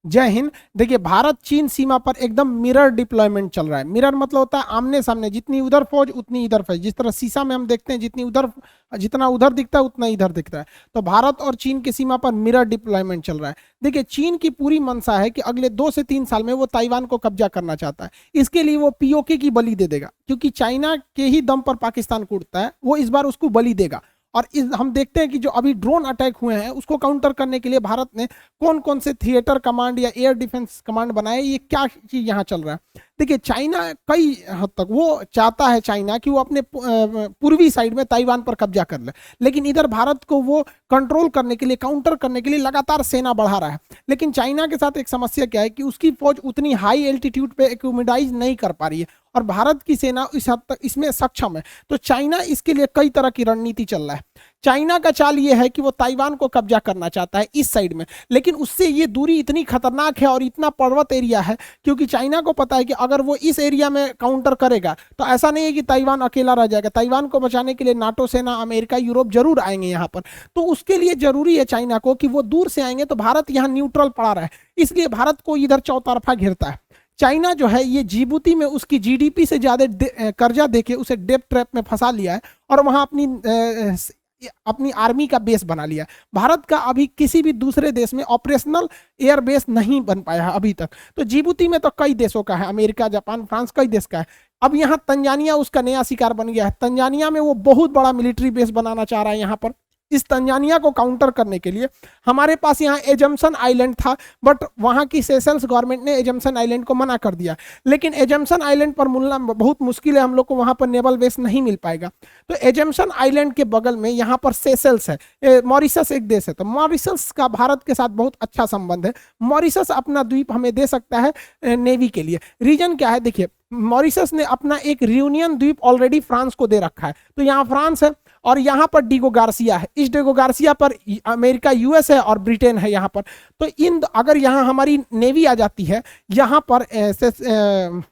जय हिंद। देखिए, भारत चीन सीमा पर एकदम मिरर डिप्लॉयमेंट चल रहा है। मिरर मतलब होता है आमने सामने, जितनी उधर फौज उतनी इधर फौज। जिस तरह शीशा में हम देखते हैं जितनी उधर, जितना उधर दिखता है उतना इधर दिखता है। तो भारत और चीन की सीमा पर मिरर डिप्लॉयमेंट चल रहा है। देखिए, चीन की पूरी मंशा है कि अगले 2 से 3 साल में वो ताइवान को कब्जा करना चाहता है। इसके लिए वो पीओके की बलि दे देगा, क्योंकि चाइना के ही दम पर पाकिस्तान को उठता है। वो इस बार उसको बलि देगा। और हम देखते हैं कि जो अभी ड्रोन अटैक हुए हैं उसको काउंटर करने के लिए भारत ने कौन कौन से थिएटर कमांड या एयर डिफेंस कमांड बनाए, ये क्या चीज यहाँ चल रहा है। देखिए, चाइना कई हद तक वो चाहता है, चाइना कि वो अपने पूर्वी साइड में ताइवान पर कब्जा कर ले, लेकिन इधर भारत को वो कंट्रोल करने के लिए, काउंटर करने के लिए लगातार सेना बढ़ा रहा है। लेकिन चाइना के साथ एक समस्या क्या है कि उसकी फौज उतनी हाई एल्टीट्यूड पे एक्यूमिडाइज नहीं कर पा रही है, और भारत की सेना इस हद तक इसमें सक्षम है। तो चाइना इसके लिए कई तरह की रणनीति चल रहा है। चाइना का चाल ये है कि वो ताइवान को कब्जा करना चाहता है इस साइड में, लेकिन उससे ये दूरी इतनी खतरनाक है और इतना पर्वत एरिया है, क्योंकि चाइना को पता है कि अगर वो इस एरिया में काउंटर करेगा तो ऐसा नहीं है कि ताइवान अकेला रह जाएगा। ताइवान को बचाने के लिए नाटो सेना, अमेरिका, यूरोप जरूर आएंगे यहाँ पर। तो उसके लिए जरूरी है चाइना को कि वो दूर से आएंगे तो भारत यहाँ न्यूट्रल पड़ा रहे, इसलिए भारत को इधर चौतरफा घेरता है। चाइना जो है ये जिबूती में उसकी जीडीपी से ज्यादा कर्जा देके उसे डेप ट्रैप में फंसा लिया है, और वहां अपनी आर्मी का बेस बना लिया। भारत का अभी किसी भी दूसरे देश में ऑपरेशनल एयर बेस नहीं बन पाया है अभी तक। तो जिबूती में तो कई देशों का है, अमेरिका, जापान, फ्रांस, कई देश का है। अब यहाँ तंजानिया उसका नया शिकार बन गया है। तंजानिया में वो बहुत बड़ा मिलिट्री बेस बनाना चाह रहा है यहाँ पर। इस तंजानिया को काउंटर करने के लिए हमारे पास यहाँ एजम्पशन आइलैंड था, बट वहाँ की सेशल्स गवर्नमेंट ने एजम्पशन आइलैंड को मना कर दिया। लेकिन एजम्पशन आइलैंड पर मिलना बहुत मुश्किल है, हम लोग को वहाँ पर नेवल बेस नहीं मिल पाएगा। तो एजम्पशन आइलैंड के बगल में यहाँ पर सेशल्स है, मॉरिशस एक देश है। तो मॉरिशस का भारत के साथ बहुत अच्छा संबंध है। मॉरिशस अपना द्वीप हमें दे सकता है नेवी के लिए। रीजन क्या है, देखिए, मॉरिशस ने अपना एक रियूनियन द्वीप ऑलरेडी फ्रांस को दे रखा है। तो यहाँ फ्रांस है और यहाँ पर डिगो गार्सिया है। इस डिगो गार्सिया पर अमेरिका, यूएस है और ब्रिटेन है यहाँ पर। तो अगर यहाँ हमारी नेवी आ जाती है यहाँ पर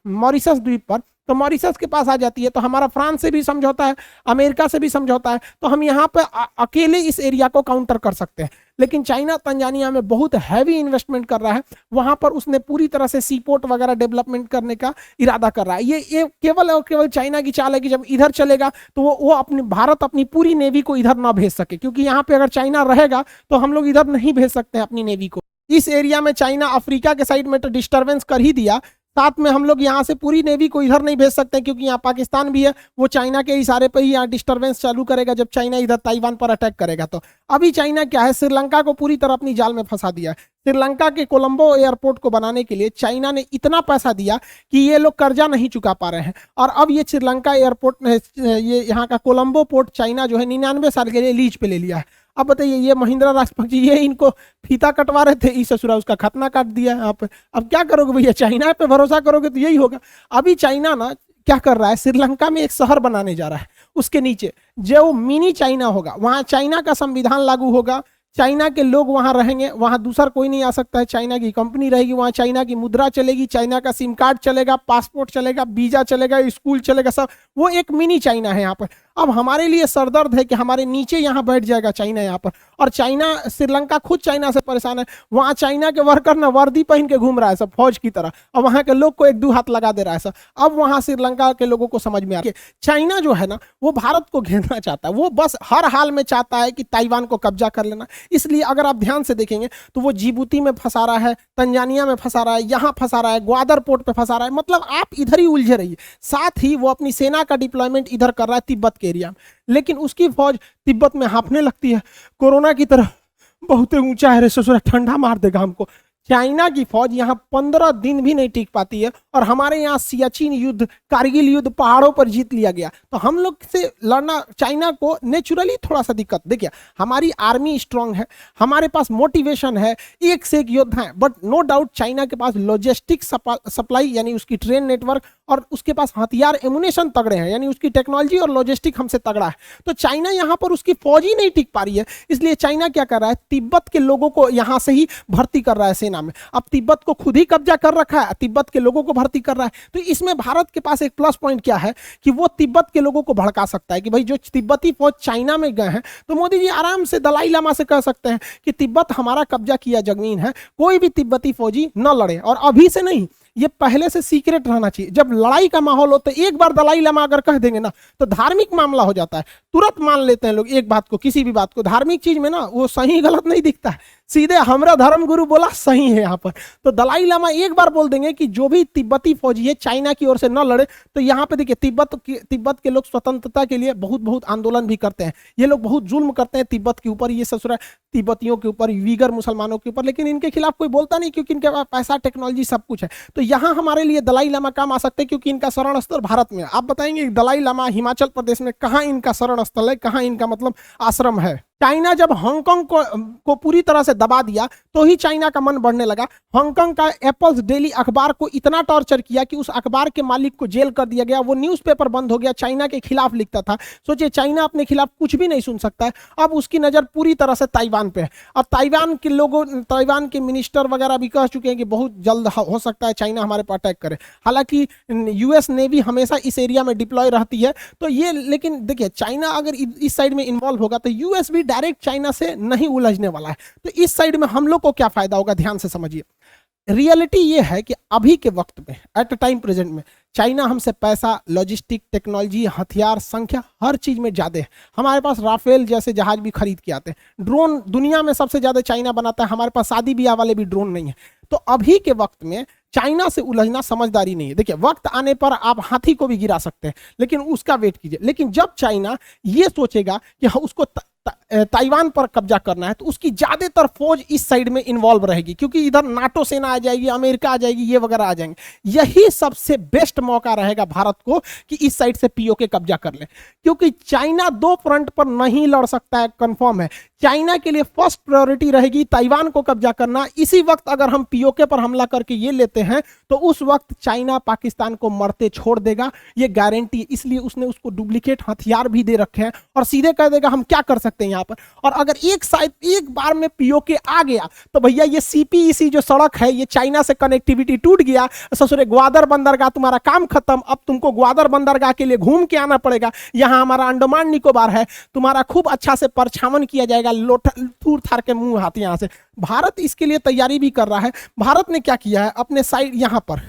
मॉरिशस द्वीप पर, तो मॉरिशस के पास आ जाती है, तो हमारा फ्रांस से भी समझौता है, अमेरिका से भी समझौता है। तो हम यहाँ पे अकेले इस एरिया को काउंटर कर सकते हैं। लेकिन चाइना तंजानिया में बहुत हैवी इन्वेस्टमेंट कर रहा है, वहां पर उसने पूरी तरह से सीपोर्ट वगैरह डेवलपमेंट करने का इरादा कर रहा है। ये केवल और केवल चाइना की चाल है कि जब इधर चलेगा तो वो अपनी भारत अपनी पूरी नेवी को इधर ना भेज सके, क्योंकि यहाँ पे अगर चाइना रहेगा तो हम लोग इधर नहीं भेज सकते हैं अपनी नेवी को। इस एरिया में चाइना अफ्रीका के साइड में तो डिस्टर्बेंस कर ही दिया, साथ में हम लोग यहाँ से पूरी नेवी को इधर नहीं भेज सकते, क्योंकि यहाँ पाकिस्तान भी है। वो चाइना के इशारे पर ही यहाँ डिस्टर्बेंस चालू करेगा जब चाइना इधर ताइवान पर अटैक करेगा। तो अभी चाइना क्या है, श्रीलंका को पूरी तरह अपनी जाल में फंसा दिया है। श्रीलंका के कोलंबो एयरपोर्ट को बनाने के लिए चाइना ने इतना पैसा दिया कि ये लोग कर्जा नहीं चुका पा रहे हैं, और अब ये श्रीलंका एयरपोर्ट, ये यहाँ का कोलंबो पोर्ट चाइना जो है 99 साल के लिए लीज पे ले लिया है। अब बताइए, ये महिंद्रा राजपक्षे ये इनको फीता कटवा रहे थे, इस ससुरा उसका खतना काट दिया है यहाँ पे। अब क्या करोगे भैया, चाइना पे भरोसा करोगे तो यही होगा। अभी चाइना ना क्या कर रहा है, श्रीलंका में एक शहर बनाने जा रहा है, उसके नीचे जो मिनी चाइना होगा, वहां चाइना का संविधान लागू होगा, चाइना के लोग वहां रहेंगे, वहां दूसरा कोई नहीं आ सकता है, चाइना की कंपनी रहेगी, वहां चाइना की मुद्रा चलेगी, चाइना का सिम कार्ड चलेगा, पासपोर्ट चलेगा, वीजा चलेगा, स्कूल चलेगा, सब। वो एक मिनी चाइना है यहाँ पर। अब हमारे लिए सरदर्द है कि हमारे नीचे यहाँ बैठ जाएगा चाइना यहाँ पर, और चाइना, श्रीलंका खुद चाइना से परेशान है। वहां चाइना के वर्कर ना वर्दी पहन के घूम रहा है सब फौज की तरह, और वहां के लोग को एक दो हाथ लगा दे रहा है सब। अब वहां श्रीलंका के लोगों को समझ में आ गया चाइना जो है ना वो भारत को घेरना चाहता है, वो बस हर हाल में चाहता है कि ताइवान को कब्जा कर लेना। इसलिए अगर आप ध्यान से देखेंगे तो वो जिबूती में फंसा रहा है, तंजानिया में फंसा रहा है, यहाँ फंसा रहा है, ग्वादर पोर्ट पे फंसा रहा है। मतलब आप इधर ही उलझे रहिए। साथ ही वो अपनी सेना का डिप्लॉयमेंट इधर कर रहा है तिब्बत के एरिया में, लेकिन उसकी फौज तिब्बत में हाँफने लगती है कोरोना की तरह। बहुत ऊंचा है रे ससुरा, ठंडा मार देगा हमको। चाइना की फौज यहाँ 15 दिन भी नहीं टिक पाती है, और हमारे यहाँ सियाचिन युद्ध, कारगिल युद्ध पहाड़ों पर जीत लिया गया। तो हम लोग से लड़ना चाइना को नेचुरली थोड़ा सा दिक्कत। देखिए, हमारी आर्मी स्ट्रांग है, हमारे पास मोटिवेशन है, एक से एक योद्धा है, बट नो डाउट चाइना के पास लॉजिस्टिक सप्लाई यानी उसकी ट्रेन नेटवर्क, और उसके पास हथियार एमुनेशन तगड़े हैं, यानी उसकी टेक्नोलॉजी और लॉजिस्टिक हमसे तगड़ा है। तो चाइना यहाँ पर उसकी फौज ही नहीं टिक पा रही है, इसलिए चाइना क्या कर रहा है, तिब्बत के लोगों को यहाँ से ही भर्ती कर रहा है सेना चाइना में। अब तिब्बत को खुद ही कब्जा कर रखा है, तिब्बत के लोगों को भर्ती कर रहा है। तो इसमें भारत के पास एक प्लस पॉइंट क्या है कि वो तिब्बत के लोगों को भड़का सकता है कि भाई जो तिब्बती फौज चाइना में गए हैं, तो मोदी जी आराम से दलाई लामा से कह सकते हैं कि तिब्बत हमारा कब्जा किया जमीन है, कोई भी तिब्बती फौजी न लड़े। और अभी से नहीं, ये पहले से सीक्रेट रहना चाहिए। जब लड़ाई का माहौल हो तो एक बार दलाई लामा अगर कह देंगे ना तो धार्मिक मामला हो जाता है, तुरंत मान लेते हैं लोग एक बात को, किसी भी बात को। धार्मिक चीज में ना वो सही गलत नहीं दिखता है, सीधे हमरा धर्म गुरु बोला सही है यहाँ पर। तो दलाई लामा एक बार बोल देंगे कि जो भी तिब्बती फौजी है चाइना की ओर से न लड़े। तो यहाँ पे देखिए तिब्बत के लोग स्वतंत्रता के लिए बहुत बहुत आंदोलन भी करते हैं, ये लोग बहुत जुल्म करते हैं तिब्बत के ऊपर, ये ससुरा तिब्बतियों के ऊपर, वीगर मुसलमानों के ऊपर, लेकिन इनके खिलाफ कोई बोलता नहीं क्योंकि इनके पास पैसा, टेक्नोलॉजी सब कुछ है। तो यहाँ हमारे लिए दलाई लामा काम आ सकते हैं क्योंकि इनका शरण स्थल भारत में है। आप बताएंगे दलाई लामा हिमाचल प्रदेश में कहाँ इनका शरण स्थल है, कहाँ इनका मतलब आश्रम है। चाइना जब हांगकांग को पूरी तरह से दबा दिया तो ही चाइना का मन बढ़ने लगा। हांगकांग का एप्पल्स डेली अखबार को इतना टॉर्चर किया कि उस अखबार के मालिक को जेल कर दिया गया, वो न्यूज़पेपर बंद हो गया, चाइना के खिलाफ लिखता था। सोचिए चाइना अपने खिलाफ कुछ भी नहीं सुन सकता है। अब उसकी नज़र पूरी तरह से ताइवान पे है। अब ताइवान के लोगों, ताइवान के मिनिस्टर वगैरह भी कह चुके हैं कि बहुत जल्द हो सकता है चाइना हमारे पर अटैक करे। हालांकि यूएस नेवी हमेशा इस एरिया में डिप्लॉय रहती है, तो ये, लेकिन देखिए चाइना अगर इस साइड में इन्वॉल्व होगा तो यूएस भी डायरेक्ट चाइना से नहीं उलझने वाला है। तो इस साइड में हम लोग को क्या फायदा होगा, ध्यान से समझिए। रियलिटी ये है कि अभी के वक्त में, एट टाइम प्रेजेंट में, चाइना हमसे पैसा, लॉजिस्टिक, टेक्नोलॉजी, हथियार, संख्या, हर चीज में ज्यादा है। हमारे पास राफेल जैसे जहाज भी खरीद के आते हैं। ड्रोन दुनिया में सबसे ज्यादा चाइना बनाता है, हमारे पास शादी ब्याह वाले भी ड्रोन नहीं है। तो अभी के वक्त में चाइना से उलझना समझदारी नहीं है। देखिए वक्त आने पर आप हाथी को भी गिरा सकते हैं, लेकिन उसका वेट कीजिए। लेकिन जब चाइना ये सोचेगा कि उसको ताइवान पर कब्जा करना है तो उसकी ज्यादातर फौज इस साइड में इन्वॉल्व रहेगी, क्योंकि इधर नाटो सेना आ जाएगी, अमेरिका आ जाएगी, ये वगैरह आ जाएंगे। यही सबसे बेस्ट मौका रहेगा भारत को कि इस साइड से पीओके कब्जा कर ले, क्योंकि चाइना दो फ्रंट पर नहीं लड़ सकता है, कंफर्म है। चाइना के लिए फर्स्ट प्रायोरिटी रहेगी ताइवान को कब्जा करना। इसी वक्त अगर हम पीओके पर हमला करके ये लेते हैं तो उस वक्त चाइना पाकिस्तान को मरते छोड़ देगा, ये गारंटी। इसलिए उसने उसको डुप्लीकेट हथियार भी दे रखे हैं और सीधे कह देगा हम क्या कर सकते हैं यहाँ पर। और अगर एक बार में पीओके आ गया तो भैया ये सीपीईसी जो सड़क है, ये चाइना से कनेक्टिविटी टूट गया, ससुरे ग्वादर बंदरगाह तुम्हारा काम खत्म। अब तुमको ग्वादर बंदरगाह के लिए घूम के आना पड़ेगा। यहाँ हमारा अंडमान निकोबार है, तुम्हारा खूब अच्छा से परछावन किया जाएगा, थूर थार के मुंह हाथ। यहाँ से भारत इसके लिए तैयारी भी कर रहा है। भारत ने क्या किया है, अपने साइड यहाँ पर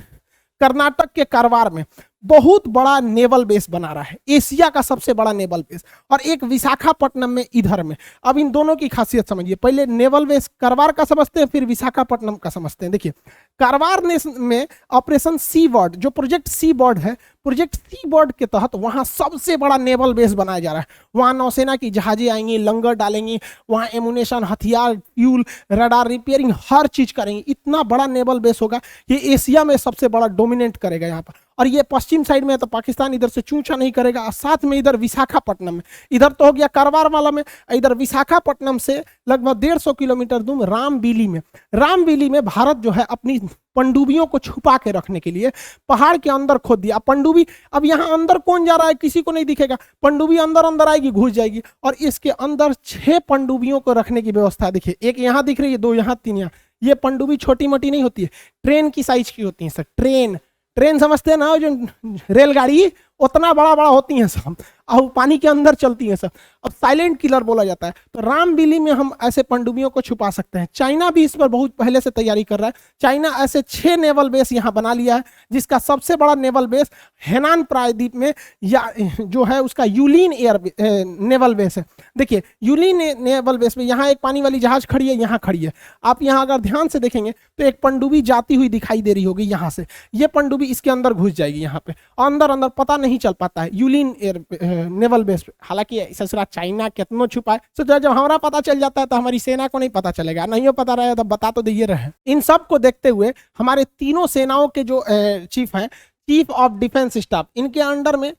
कर्नाटक के कारवार में बहुत बड़ा नेवल बेस बना रहा है, एशिया का सबसे बड़ा नेवल बेस, और एक विशाखापट्टनम में इधर में। अब इन दोनों की खासियत समझिए। पहले नेवल बेस कारवार का समझते हैं, फिर विशाखापट्टनम का समझते हैं। देखिए कारवार में ऑपरेशन सी बर्ड, जो प्रोजेक्ट सी बर्ड है, प्रोजेक्ट सी बर्ड के तहत वहां सबसे बड़ा नेवल बेस बनाया जा रहा है। वहां नौसेना की जहाजें आएंगी, लंगर डालेंगी, वहां एमुनेशन, हथियार, फ्यूल, रडार रिपेयरिंग, हर चीज करेंगी। इतना बड़ा नेवल बेस होगा, ये एशिया में सबसे बड़ा डोमिनेट करेगा यहाँ पर। और ये पश्चिम साइड में है तो पाकिस्तान इधर से चूंचा नहीं करेगा। और साथ में इधर विशाखापट्टनम में, इधर तो हो गया कारवार वाला में, इधर विशाखापट्टनम से लगभग 150 किलोमीटर दूर रामबीली में भारत जो है अपनी पनडुब्बियों को छुपा के रखने के लिए पहाड़ के अंदर खोद दिया। पनडुब्बी, अब यहाँ अंदर कौन जा रहा है किसी को नहीं दिखेगा, पनडुब्बी अंदर आएगी, घुस जाएगी। और इसके अंदर 6 पनडुब्बियों को रखने की व्यवस्था है। देखिए एक यहाँ दिख रही है, 2 यहाँ, 3 यहाँ। ये पनडुब्बी छोटी मोटी नहीं होती है, ट्रेन की साइज की होती है सर। ट्रेन समझते हैं ना, जो रेलगाड़ी उतना बड़ा होती हैं सब, और पानी के अंदर चलती हैं सब। अब साइलेंट किलर बोला जाता है। तो रामबीली में हम ऐसे पनडुब्बियों को छुपा सकते हैं। चाइना भी इस पर बहुत पहले से तैयारी कर रहा है। चाइना ऐसे 6 नेवल बेस यहाँ बना लिया है, जिसका सबसे बड़ा नेवल बेस हेनान प्रायद्वीप में या जो है उसका यूलिन नेवल बेस है। देखिए यूलिन नेवल बेस में यहाँ एक पानी वाली जहाज खड़ी है, यहाँ खड़ी है। आप यहाँ अगर ध्यान से देखेंगे तो एक पनडुब्बी जाती हुई दिखाई दे रही होगी यहाँ से। ये पनडुब्बी इसके अंदर घुस जाएगी यहाँ पे, अंदर पता नहीं चल पाता है यूलिन नेवल बेस। हालांकि ससुरा चाइना कितना छुपा है, तो जब हमारा पता चल जाता है तो हमारी सेना को नहीं पता चलेगा, नहीं हो पता रहे तो बता तो दिए रहे। इन सब को देखते हुए हमारे तीनों सेनाओं के जो चीफ हैं, चीफ ऑफ डिफेंस स्टाफ, इनके अंडर में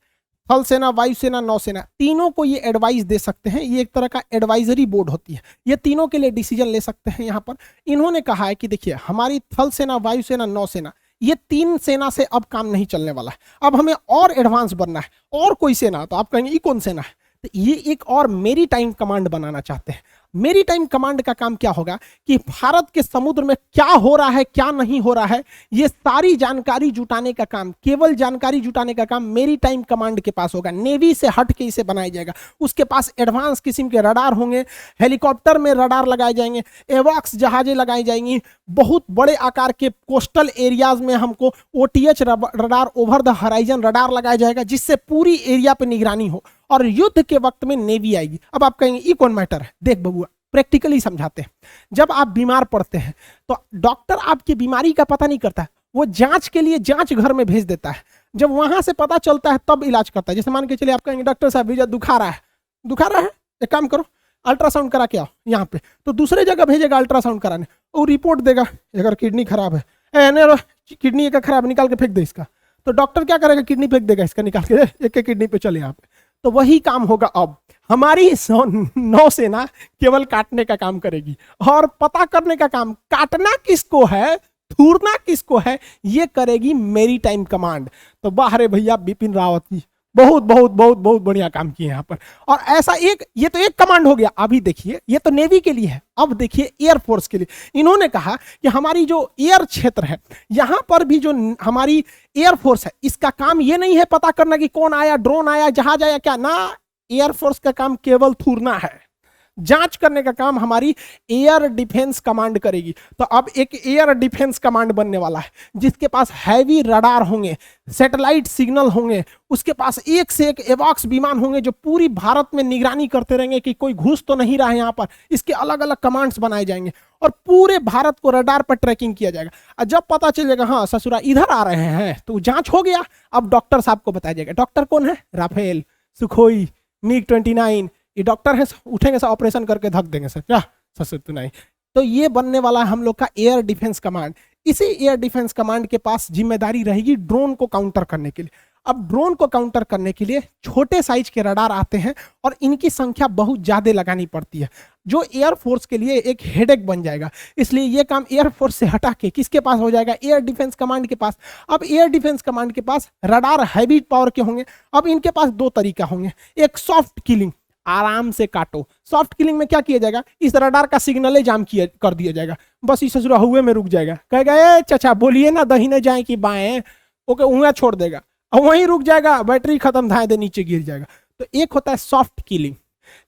थल सेना, वायुसेना, नौसेना, तीनों को ये एडवाइस दे सकते हैं। ये एक तरह का एडवाइजरी बोर्ड होती है, ये तीनों के लिए डिसीजन ले सकते हैं। यहाँ पर इन्होंने कहा है कि देखिए हमारी थल सेना, वायुसेना, नौसेना, ये 3 सेना से अब काम नहीं चलने वाला है। अब हमें और एडवांस बनना है, और कोई सेना। तो आप कहेंगे ये कौन सेना है, तो ये एक और मेरी टाइम कमांड बनाना चाहते हैं। मेरी टाइम कमांड का काम क्या होगा कि भारत के समुद्र में क्या हो रहा है, क्या नहीं हो रहा है, ये सारी जानकारी जुटाने का काम, केवल जानकारी जुटाने का काम मेरी टाइम कमांड के पास होगा। नेवी से हट के इसे बनाया जाएगा। उसके पास एडवांस किस्म के रडार होंगे, हेलीकॉप्टर में रडार लगाए जाएंगे, एवॉक्स जहाजें लगाई जाएंगी, बहुत बड़े आकार के कोस्टल एरियाज में हमको OTH radar, over the horizon radar लगाया जाएगा, जिससे पूरी एरिया पे निगरानी हो। और युद्ध के वक्त में नेवी आएगी। अब आप कहेंगे ये कौन मैटर है? देख बबुआ, प्रैक्टिकली समझाते हैं। जब आप बीमार पड़ते हैं तो डॉक्टर आपकी बीमारी का पता नहीं करता है, वो जांच के लिए जांच घर में भेज देता है। जब वहां से पता चलता है तब इलाज करता है। जैसे मान के चलिए आप कहेंगे डॉक्टर साहब भैया दुखा रहा है, एक काम करो अल्ट्रासाउंड करा के आओ यहाँ पे, तो दूसरे जगह भेजेगा अल्ट्रासाउंड कराने, वो रिपोर्ट देगा अगर किडनी खराब है, किडनी का खराब, निकाल के फेंक दे इसका। तो डॉक्टर क्या करेगा? किडनी फेंक देगा इसका, निकाल के एक एक किडनी पे चले यहाँ पे। तो वही काम होगा अब। हमारी नौसेना केवल काटने का काम करेगी और पता करने का काम, काटना किसको है, थूरना किसको है, ये करेगी मेरी टाइम कमांड। तो बाहर भैया बिपिन रावत जी बहुत बहुत बहुत बहुत बढ़िया काम किए यहाँ पर। और ऐसा एक, ये तो एक कमांड हो गया। अभी देखिए, ये तो नेवी के लिए है, अब देखिए एयरफोर्स के लिए। इन्होंने कहा कि हमारी जो एयर क्षेत्र है, यहां पर भी जो हमारी एयरफोर्स है, इसका काम ये नहीं है पता करना कि कौन आया, ड्रोन आया, जहाज आया, क्या ना। एयरफोर्स का काम केवल थूरना है, जांच करने का काम हमारी एयर डिफेंस कमांड करेगी। तो अब एक एयर डिफेंस कमांड बनने वाला है, जिसके पास हैवी रडार होंगे, सैटेलाइट सिग्नल होंगे, उसके पास एक से एक एवॉक्स विमान होंगे जो पूरी भारत में निगरानी करते रहेंगे कि कोई घुस तो नहीं रहा है यहाँ पर। इसके अलग अलग कमांड्स बनाए जाएंगे और पूरे भारत को रडार पर ट्रैकिंग किया जाएगा। और जब पता चलेगा हाँ ससुरा इधर आ रहे हैं, तो जांच हो गया। अब डॉक्टर साहब को बताया जाएगा। डॉक्टर कौन है? राफेल, सुखोई, MiG-29, ये डॉक्टर है, उठेंगे सर, ऑपरेशन करके धक देंगे सर, क्या ससुर तो नहीं। तो ये बनने वाला है हम लोग का एयर डिफेंस कमांड। इसी एयर डिफेंस कमांड के पास जिम्मेदारी रहेगी ड्रोन को काउंटर करने के लिए। अब ड्रोन को काउंटर करने के लिए छोटे साइज के रडार आते हैं और इनकी संख्या बहुत ज्यादा लगानी पड़ती है, जो एयरफोर्स के लिए एक हेडेक बन जाएगा। इसलिए ये काम एयरफोर्स से हटा के किसके पास हो जाएगा? एयर डिफेंस कमांड के पास। अब एयर डिफेंस कमांड के पास रडार हैवी पावर के होंगे। अब इनके पास दो तरीका होंगे, एक सॉफ्ट किलिंग, आराम से काटो। सॉफ्ट किलिंग में क्या किया जाएगा? इस रडार का सिग्नल जाम किया कर दिया जाएगा, बस इस ससुरा हुए में रुक जाएगा, कहेगा ए चाचा बोलिए ना दहीने जाए कि बाएं, ओके उंगलियां छोड़ देगा और वहीं रुक जाएगा, बैटरी खत्म, धाए दे नीचे गिर जाएगा। तो एक होता है सॉफ्ट किलिंग,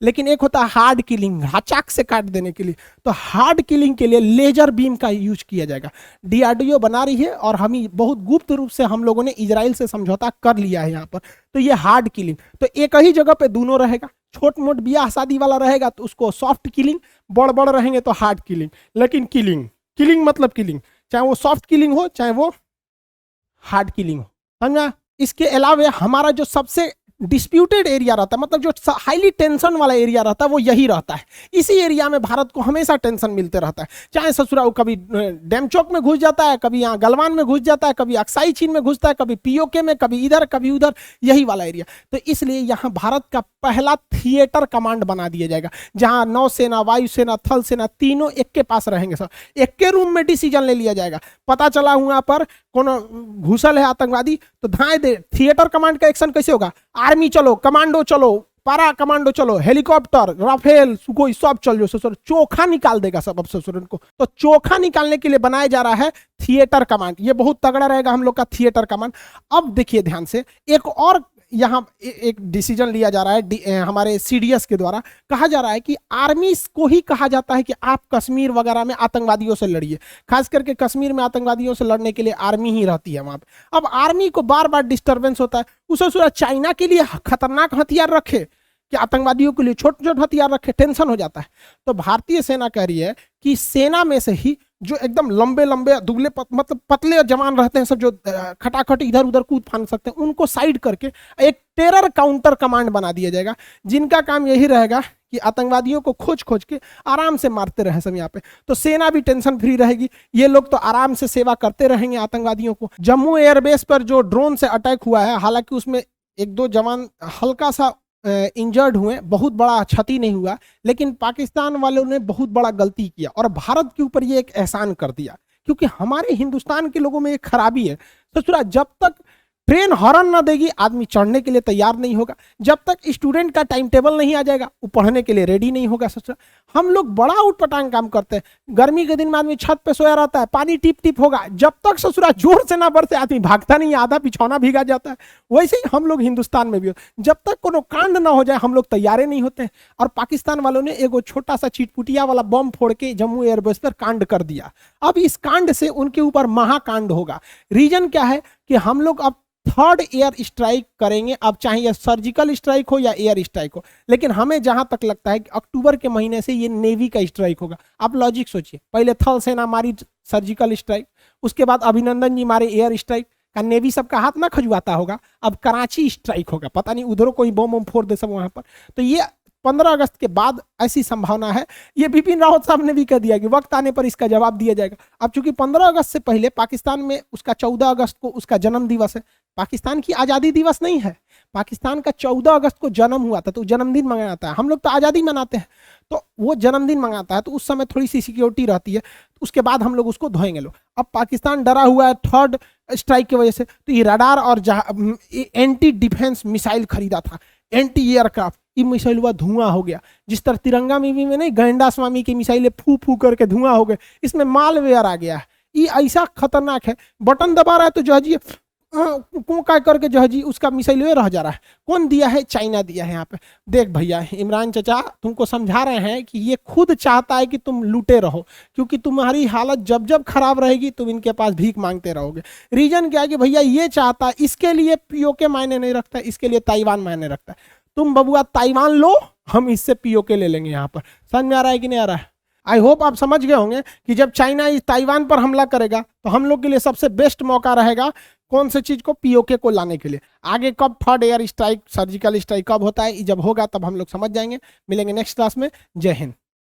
लेकिन एक होता है हार्ड किलिंग, हचाक से काट देने के लिए। तो हार्ड किलिंग के लिए लेजर बीम का यूज किया जाएगा। डीआरडीओ बना रही है और हम बहुत गुप्त रूप से हम लोगों ने इजराइल से समझौता कर लिया है यहाँ पर। तो ये हार्ड किलिंग, तो एक ही जगह पे दोनों रहेगा। छोट मोट ब्याह शादी वाला रहेगा तो उसको सॉफ्ट किलिंग, बड़ बड़ रहेंगे तो हार्ड किलिंग। लेकिन किलिंग मतलब किलिंग, चाहे वो सॉफ्ट किलिंग हो चाहे वो हार्ड किलिंग हो, समझा। इसके अलावा हमारा जो सबसे डिस्प्यूटेड एरिया रहता है, मतलब जो हाईली टेंशन वाला एरिया रहता है, वो यही रहता है। इसी एरिया में भारत को हमेशा टेंशन मिलते रहता है। चाहे ससुरा कभी डैम चौक में घुस जाता है, कभी यहाँ गलवान में घुस जाता है, कभी अक्साई चीन में घुसता है, कभी पीओके में, कभी इधर कभी उधर, यही वाला एरिया। तो इसलिए यहाँ भारत का पहला थिएटर कमांड बना दिया जाएगा, जहां नौसेना, वायुसेना, थल सेना तीनों एक के पास रहेंगे। सब एक के रूम में डिसीजन ले लिया जाएगा। पता चला वहां पर कौन घुसल है आतंकवादी, तो धाए दे। थिएटर कमांड का एक्शन कैसे होगा? आर्मी चलो, कमांडो चलो, पारा कमांडो चलो, हेलीकॉप्टर, राफेल, सुखोई सब चल जो ससुर, चोखा निकाल देगा सब। अब ससुर को तो चोखा निकालने के लिए बनाया जा रहा है थिएटर कमांड। ये बहुत तगड़ा रहेगा हम लोग का थिएटर कमांड। अब देखिए ध्यान से, एक और यहाँ एक डिसीजन लिया जा रहा है हमारे सीडीएस के द्वारा। कहा जा रहा है कि आर्मी को ही कहा जाता है कि आप कश्मीर वगैरह में आतंकवादियों से लड़िए। खास करके कश्मीर में आतंकवादियों से लड़ने के लिए आर्मी ही रहती है वहां पे। अब आर्मी को बार बार डिस्टर्बेंस होता है, उसे चाइना के लिए खतरनाक हथियार रखे कि आतंकवादियों के लिए छोटे छोटे हथियार रखे, टेंशन हो जाता है। तो भारतीय सेना कह रही है कि सेना में से ही जो एकदम लंबे लंबे दुबले मतलब पतले जवान रहते हैं, सब जो खटाखट इधर उधर कूद फान सकते हैं, उनको साइड करके एक टेरर काउंटर कमांड बना दिया जाएगा, जिनका काम यही रहेगा कि आतंकवादियों को खोज खोज के आराम से मारते रहे सब यहाँ पे। तो सेना भी टेंशन फ्री रहेगी, ये लोग तो आराम से सेवा करते रहेंगे आतंकवादियों को। जम्मू एयरबेस पर जो ड्रोन से अटैक हुआ है, हालांकि उसमें एक दो जवान हल्का सा इंजर्ड हुए, बहुत बड़ा क्षति नहीं हुआ, लेकिन पाकिस्तान वालों ने बहुत बड़ा गलती किया और भारत के ऊपर ये एक एहसान कर दिया, क्योंकि हमारे हिंदुस्तान के लोगों में एक खराबी है। तो जब तक ट्रेन हॉर्न ना देगी, आदमी चढ़ने के लिए तैयार नहीं होगा। जब तक स्टूडेंट का टाइम टेबल नहीं आ जाएगा, वो पढ़ने के लिए रेडी नहीं होगा। ससुरा हम लोग बड़ा उटपटांग काम करते हैं। गर्मी के दिन में आदमी छत पे सोया रहता है, पानी टिप टिप होगा, जब तक ससुरा जोर से ना बरसे आदमी भागता नहीं, आधा बिछौना भीगा जाता है। वैसे ही हम लोग हिंदुस्तान में भी जब तक कोनो कांड ना हो जाए हम लोग तैयारे नहीं होते हैं। और पाकिस्तान वालों ने एगो छोटा सा चिटपुटिया वाला बम फोड़ के जम्मू एयरबेस पर कांड कर दिया। अब इस कांड से उनके ऊपर महाकांड होगा। रीजन क्या है कि हम लोग अब थर्ड एयर स्ट्राइक करेंगे। अब चाहे यह सर्जिकल स्ट्राइक हो या एयर स्ट्राइक हो, लेकिन हमें जहां तक लगता है कि अक्टूबर के महीने से ये नेवी का स्ट्राइक होगा। आप लॉजिक सोचिए, पहले थल सेना मारी सर्जिकल स्ट्राइक, उसके बाद अभिनंदन जी मारे एयर स्ट्राइक, का नेवी सबका हाथ ना खजुआता होगा। अब कराची स्ट्राइक होगा, पता नहीं उधरों कोई बम फोड़ दे सब वहां पर। तो ये 15 अगस्त के बाद ऐसी संभावना है। ये बिपिन रावत साहब ने भी कह दिया कि वक्त आने पर इसका जवाब दिया जाएगा। अब चूंकि 15 अगस्त से पहले पाकिस्तान में उसका 14 अगस्त को उसका जन्म दिवस है। पाकिस्तान की आज़ादी दिवस नहीं है, पाकिस्तान का 14 अगस्त को जन्म हुआ था, तो जन्मदिन मनाता है। हम लोग तो आज़ादी मनाते हैं, तो वो जन्मदिन मंगाता है, तो उस समय थोड़ी सी सिक्योरिटी रहती है। तो उसके बाद हम लोग उसको धोएंगे लोग। अब पाकिस्तान डरा हुआ है थर्ड स्ट्राइक की वजह से, तो ये रडार और एंटी डिफेंस मिसाइल खरीदा था, एंटी एयरक्राफ्ट, ये मिसाइल हुआ धुआं हो गया। जिस तरह तिरंगा मूवी में नहीं गैंडा स्वामी की मिसाइलें फू फू करके धुआं हो गए, इसमें मालवेयर आ गया है। ये ऐसा खतरनाक है, बटन दबा रहा है तो जो है जी को का करके जो है जी उसका मिसाइल रह जा रहा है। कौन दिया है? चाइना दिया है। यहाँ पे देख भैया इमरान चाचा तुमको समझा रहे हैं कि ये खुद चाहता है कि तुम लूटे रहो, क्योंकि तुम्हारी हालत जब जब खराब रहेगी तुम इनके पास भीख मांगते रहोगे। रीजन क्या है कि भैया ये चाहता है, इसके लिए पीओके मायने नहीं रखता है, इसके लिए ताइवान मायने रखता है। तुम बबुआ ताइवान लो, हम इससे पीओके ले लेंगे। यहाँ पर समझ में आ रहा है कि नहीं आ रहा है? आई होप आप समझ गए होंगे कि जब चाइना इस ताइवान पर हमला करेगा तो हम लोग के लिए सबसे बेस्ट मौका रहेगा कौन से चीज को, पीओके को लाने के लिए। आगे कब third air strike surgical strike कब होता है, जब होगा तब हम लोग समझ जाएंगे। मिलेंगे नेक्स्ट क्लास में। जय हिंद।